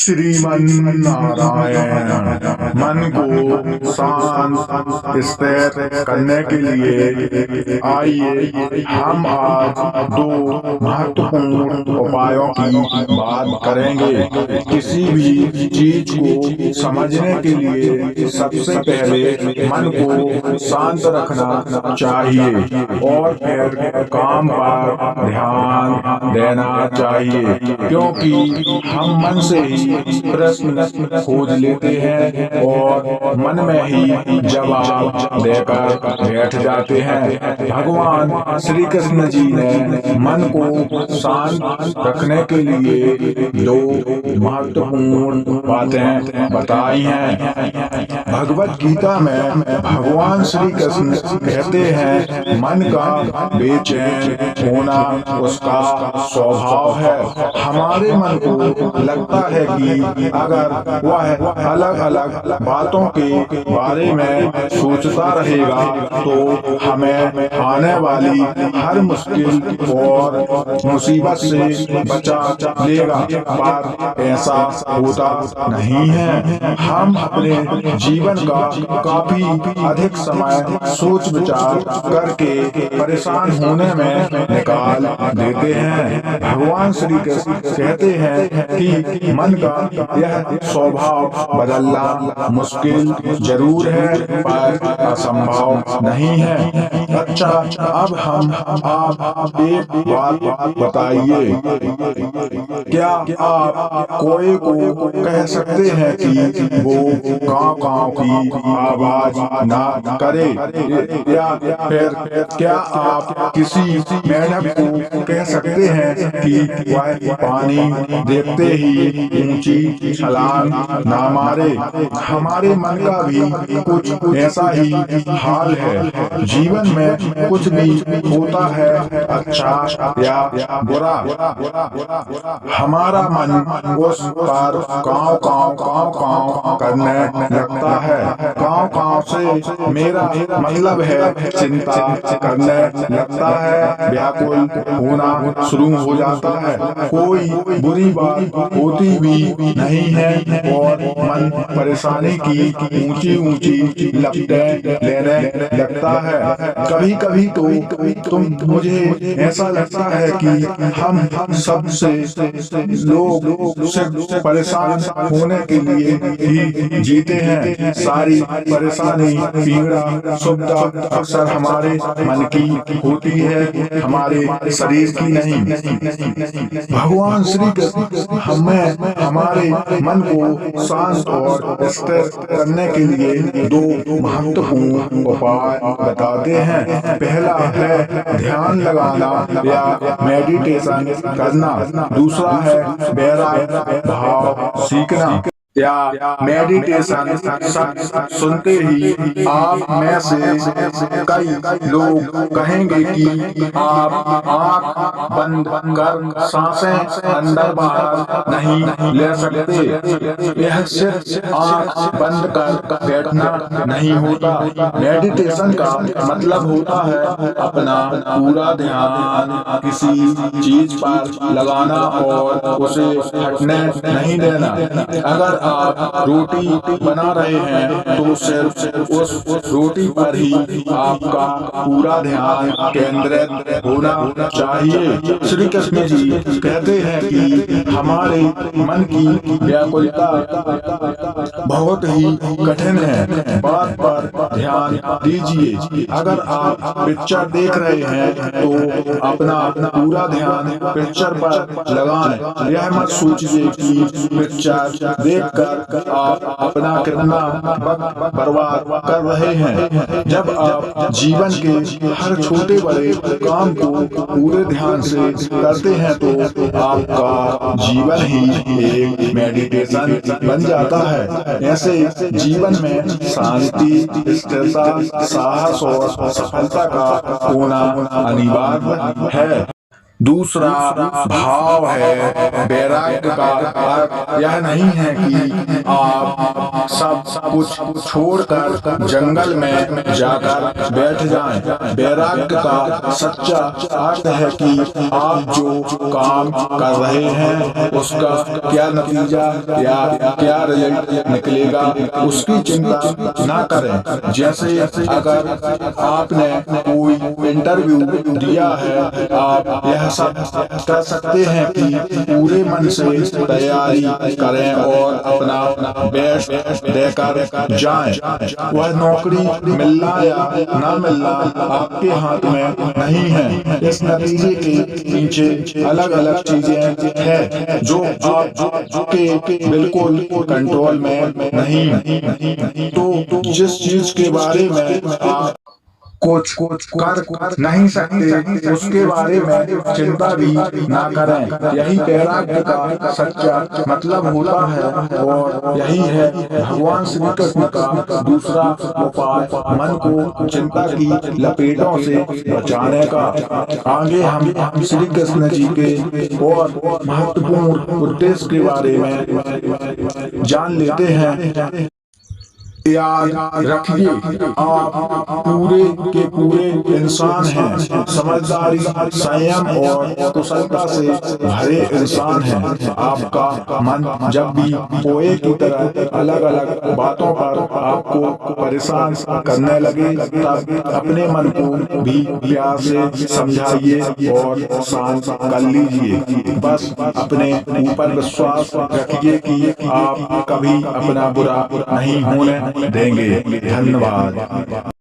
श्रीमन नारायण। मन को शांत स्थिर करने के लिए आइए हम आज दो महत्वपूर्ण उपायों की बात करेंगे। किसी भी चीज को समझने के लिए सबसे पहले मन को शांत रखना चाहिए और फिर काम पर ध्यान देना चाहिए, क्योंकि हम मन से ही प्रश्न खोज लेते हैं और मन में ही जवाब देकर बैठ जाते हैं। भगवान श्री कृष्ण जी ने मन को शांत रखने के लिए दो महत्वपूर्ण बातें बताई हैं। भगवत गीता में भगवान श्री कृष्ण कहते हैं, मन का बेचैन होना उसका स्वभाव है। हमारे मन को लगता है कि अगर वह अलग अलग बातों के बारे में सोचता रहेगा तो हमें आने वाली हर मुश्किल और मुसीबत से बचा लेगा, पर ऐसा होता नहीं है। हम अपने जीवन का काफी अधिक समय सोच विचार करके परेशान होने में निकाल देते हैं। भगवान श्री कृष्ण कहते हैं कि मन का यह स्वभाव बदलना मुश्किल जरूर है, पर असंभव नहीं है। अच्छा, अब हम आप एक बात बताइए, क्या आप कोई को कह सकते हैं कि वो काँव काँव की आवाज ना करे, या फिर क्या आप किसी मेंढक को कह सकते हैं कि वह पानी देखते ही ऊंची छलांग ना मारे? हमारे मन का भी कुछ ऐसा ही हाल है। जीवन में कुछ भी होता है, अच्छा या बुरा, हमारा मन उस पर काँव काँव काँव काँव करने लगता है। काँव काँव से मेरा मतलब है चिंता करने लगता है, व्याकुल होना शुरू हो जाता है। कोई बुरी बात होती भी नहीं है और मन परेशानी की ऊंची ऊंची लपटें लेने लगता है। कभी कभी तो मुझे ऐसा लगता है कि हम सबसे लोग सिर्फ परेशान होने के लिए ही जीते हैं। सारी परेशानी पीड़ा सुविधा अक्सर हमारे मन की होती है, हमारे शरीर की नहीं। भगवान श्री कृष्ण हमें हमारे मन को शांत और स्थिर करने के लिए दो महत्वपूर्ण उपाय बताते हैं। पहला है ध्यान लगाना या मेडिटेशन करना, दूसरा है वैराग्य भाव सीखना। या मेडिटेशन सुनते ही आप में से कई लोग कहेंगे कि आप आँख बंद कर सांसें अंदर बाहर नहीं ले सकते। यह सिर्फ आँख बंद कर बैठना नहीं होता। मेडिटेशन का मतलब होता है अपना पूरा ध्यान किसी चीज पर लगाना और उसे हटने नहीं देना। अगर आप रोटी बना रहे हैं तो सिर्फ उस रोटी पर ही आपका पूरा ध्यान केंद्रित होना चाहिए। श्री कृष्ण जी कहते हैं कि हमारे मन की व्याकुलता बहुत ही कठिन है, बात पर ध्यान दीजिए। अगर आप पिक्चर देख रहे हैं तो अपना पूरा ध्यान पिक्चर पर लगाएं। यह मत सोचिए कि पिक्चर देखकर आप अपना कितना वक्त बर्बाद कर रहे हैं। जब आप जीवन के हर छोटे बड़े काम को पूरे ध्यान से करते हैं तो आपका जीवन ही एक मेडिटेशन बन जाता है। ऐसे जीवन में शांति, स्थिरता, साहस और सफलता का होना अनिवार्य है। दूसरा भाव है वैराग्य का अर्थ यह नहीं है कि आप सब कुछ छोड़कर जंगल में जाकर बैठ जाएं। वैराग्य का सच्चा अर्थ है कि आप जो काम कर रहे हैं उसका क्या नतीजा या क्या रिजल्ट निकलेगा उसकी चिंता ना करें। जैसे अगर आपने कोई इंटरव्यू दिया है, आप यह सब कर सकते हैं कि पूरे मन से तैयारी करें और अपना बेस्ट देकर जाएं। वह नौकरी मिलना या ना मिलना आपके हाथ में नहीं है। इस नतीजे के पीछे अलग अलग चीजें हैं जो आपके बिल्कुल कंट्रोल में नहीं। तो जिस चीज के बारे में आप कुछ कर नहीं सकते उसके बारे में चिंता भी ना करें। यही वैराग्य का सच्चा मतलब होता है और यही है भगवान श्री कृष्ण का दूसरा उपाय मन को चिंता की लपेटों से बचाने का। आगे हम श्री कृष्ण जी के और महत्वपूर्ण उद्देश्य के बारे में जान लेते हैं। याद रखिए, आप पूरे के पूरे इंसान हैं, समझदारी, संयम और कुशलता से भरे इंसान हैं। आपका मन जब भी पोए की तरह अलग अलग बातों पर आपको परेशान करने लगे तब अपने मन को भी प्यार से समझाइए और शांत कर लीजिए। बस अपने ऊपर विश्वास रखिए कि आप कभी अपना बुरा नहीं होने देंगे। धन्यवाद।